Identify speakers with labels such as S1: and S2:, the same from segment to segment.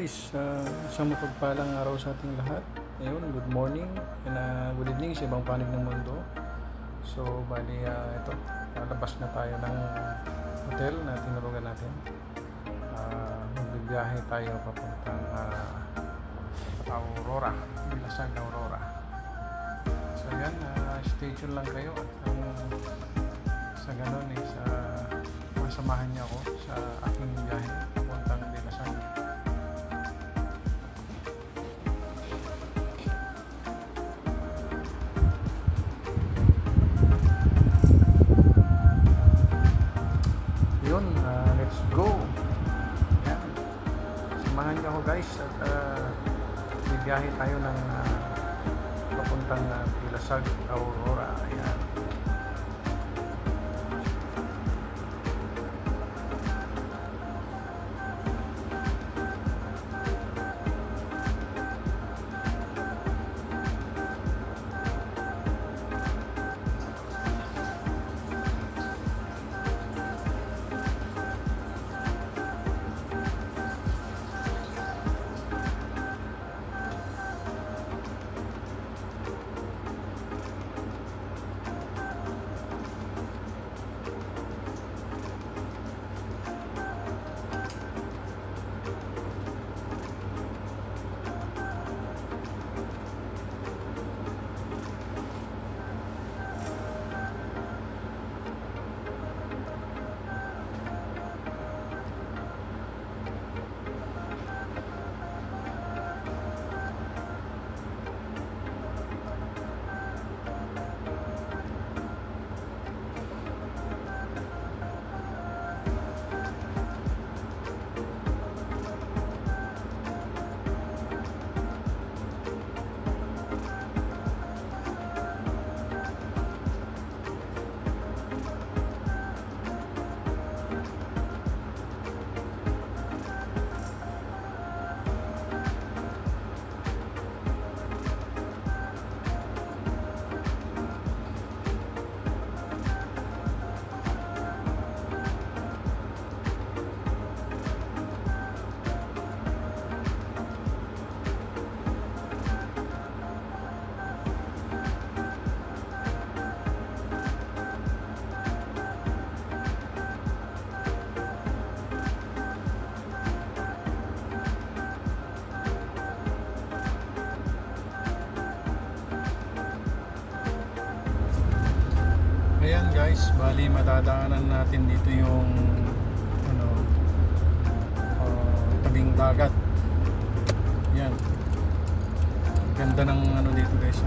S1: guys, isang mapagpalang araw sa ating lahat. Ayun, good morning and good evening sa ibang panig ng mundo. So, bali, ito, lalabas na tayo ng hotel na tinurugan natin. Magbibiyahe tayo papuntang Aurora, Bilasag na Aurora. So, yan, stay tuned lang kayo at sa ganun masamahan niyo ako sa aking biyahe papuntang Bilasag. Yun, let's go. Yan. Samahan niyo ako guys at bibiyahe tayo ng papuntang Bilasag, Aurora. Ayan. Ayan guys, bali madadaanan natin dito yung tabing dagat. Yan. Ganda ng dito guys.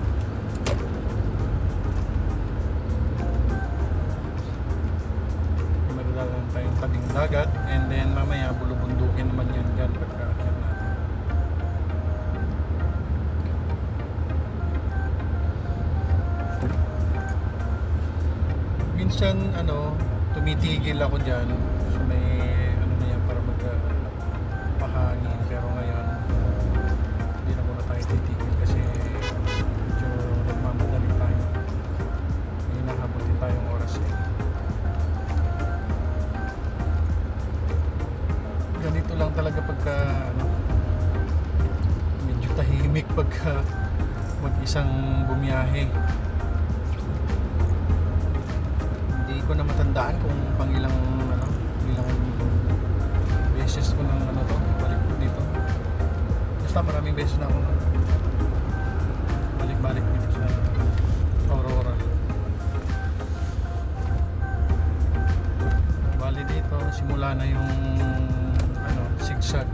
S1: Madadaanan tayong tabing dagat and then mamaya bulubundukin naman yun dyan pagkaakyat natin. Minsan tumitigil ako dyan so may na yan para magpahangin, pero ngayon hindi na muna tayo titigil kasi medyo nagmamadali tayo, may hinahabol din tayong oras ganito lang talaga pagka medyo tahimik pagka mag-isang bumiyahe. Ko na matandaan kung ilang beses ko nang balik dito. Basta maraming beses na ako balik-balik dito sa Aurora. Bali dito simula na yung zigzag,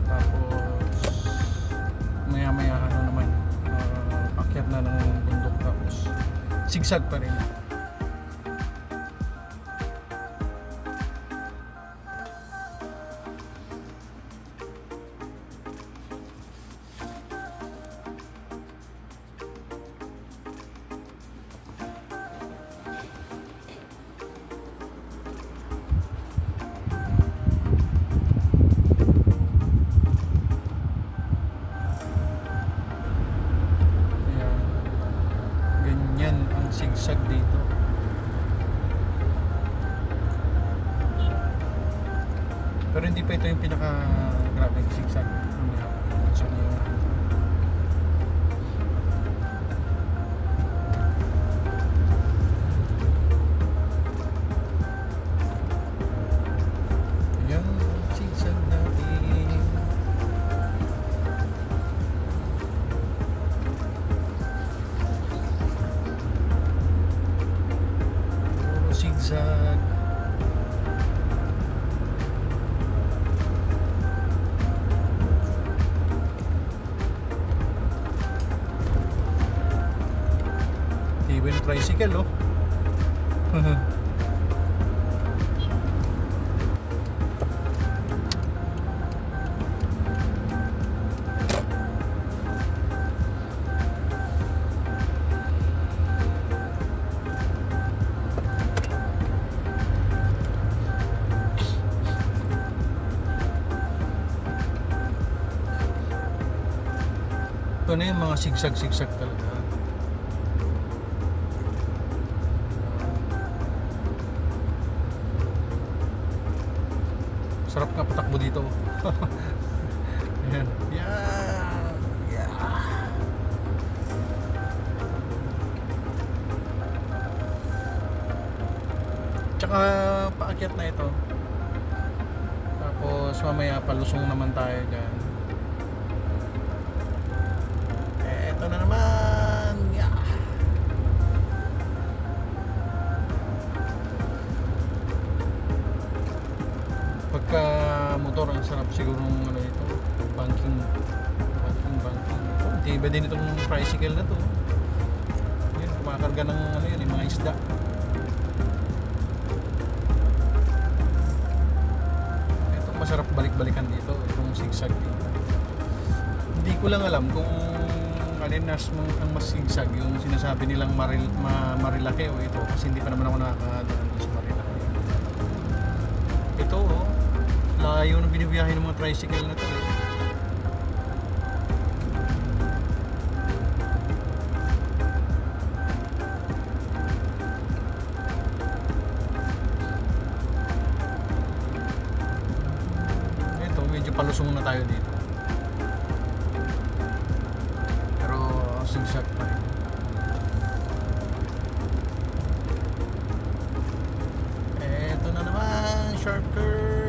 S1: tapos maya-maya naman akyat na ng bundok, tapos zigzag pa rin. Zigzag dito. Pero hindi pa ito yung pinaka grabe yung zigzag. So, yung zigzag natin. Puro zigzag. Even tricycle, oh. Ito na yung mga sigsag-sigsag talaga. Sarap nga patakbo dito. Ayan. Yeah. Yeah. Tsaka paakyat na ito. Tapos mamaya palusong naman tayo dyan. Ito na naman. Yeah. Pagka motor, ang sarap siguro ng ano ito, banking. Di ba din itong tricycle na to? Yun, kumakarga ng ano yun, yung mga isda. Ito masarap balik-balikan dito, itong zigzag dito. Hindi ko lang alam kung alin ang mas zigzag, yung sinasabi nilang Marilake o ito, kasi hindi pa naman ako nakakadaan sa Marilake. Ito, oh, layo na binibiyahe ng mga tricycle na to. Ito, medyo palusong na tayo dito. Pero zigzag pa rin. Ito na naman, sharp curve.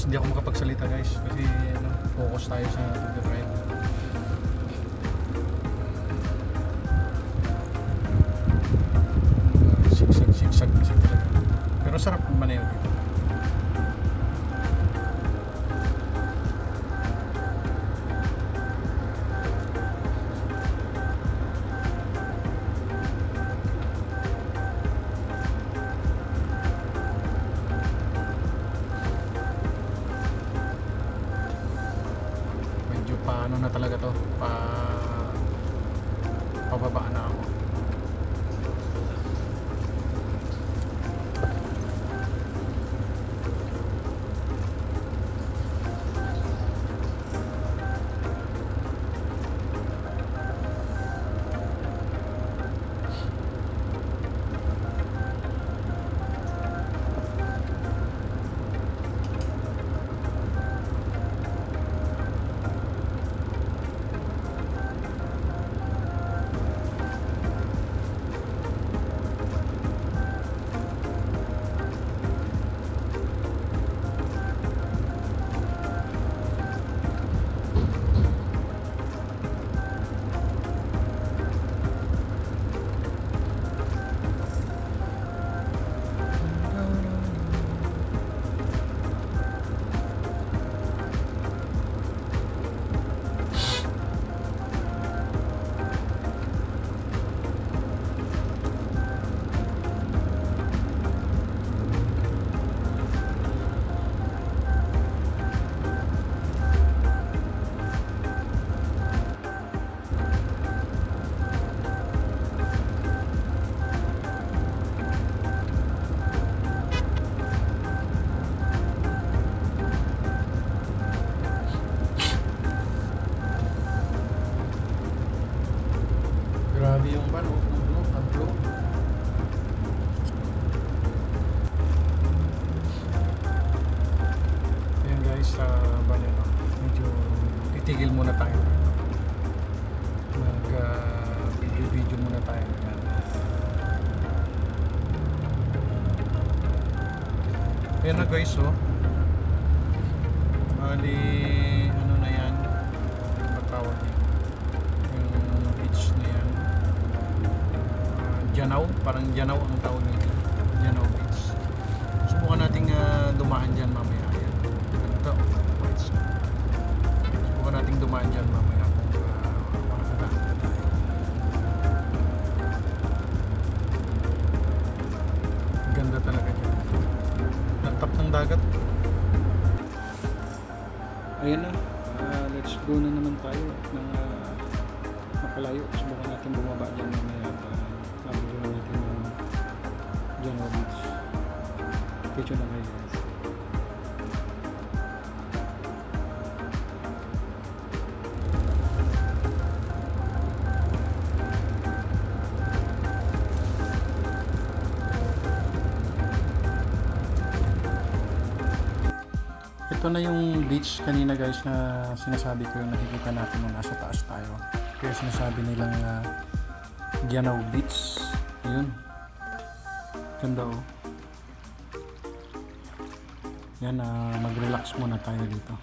S1: Hindi ako makapagsalita guys kasi ano, focus tayo sa pag-drive. Sigsag talaga. Pero sarap maneho dito. Paano na talaga to, pababa na ako. titigil muna tayo. Mag video muna tayo. Yan. Ayan na guys, oh. Bali, ano na yan? Patawag niya. Yung beach na yan. Janaw, parang Janaw ang tawag nito. Janaw Beach. Subukan nating dumaan dyan mamaya. Ayan. Ito. Subukan nating dumaan dyan mamaya kung makakadaan na tayo. Ganda talaga dyan. Natap ng dagat. Ayan na. Let's go na naman tayo at nang makalayo. Subukan natin bumaba dyan mamaya at mabili na natin yung Janaw Beach. Picture na kayo guys. Ito na yung beach kanina guys na sinasabi ko yung nakikita natin nung nasa taas tayo. Kaya sinasabi nilang Janaw Beach. Yun. Ganda oh. Yan, mag-relax muna tayo dito.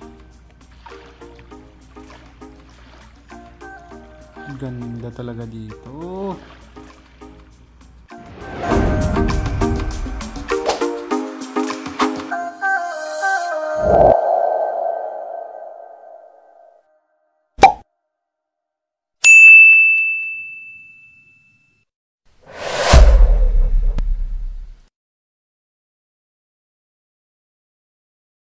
S1: Ganda talaga dito.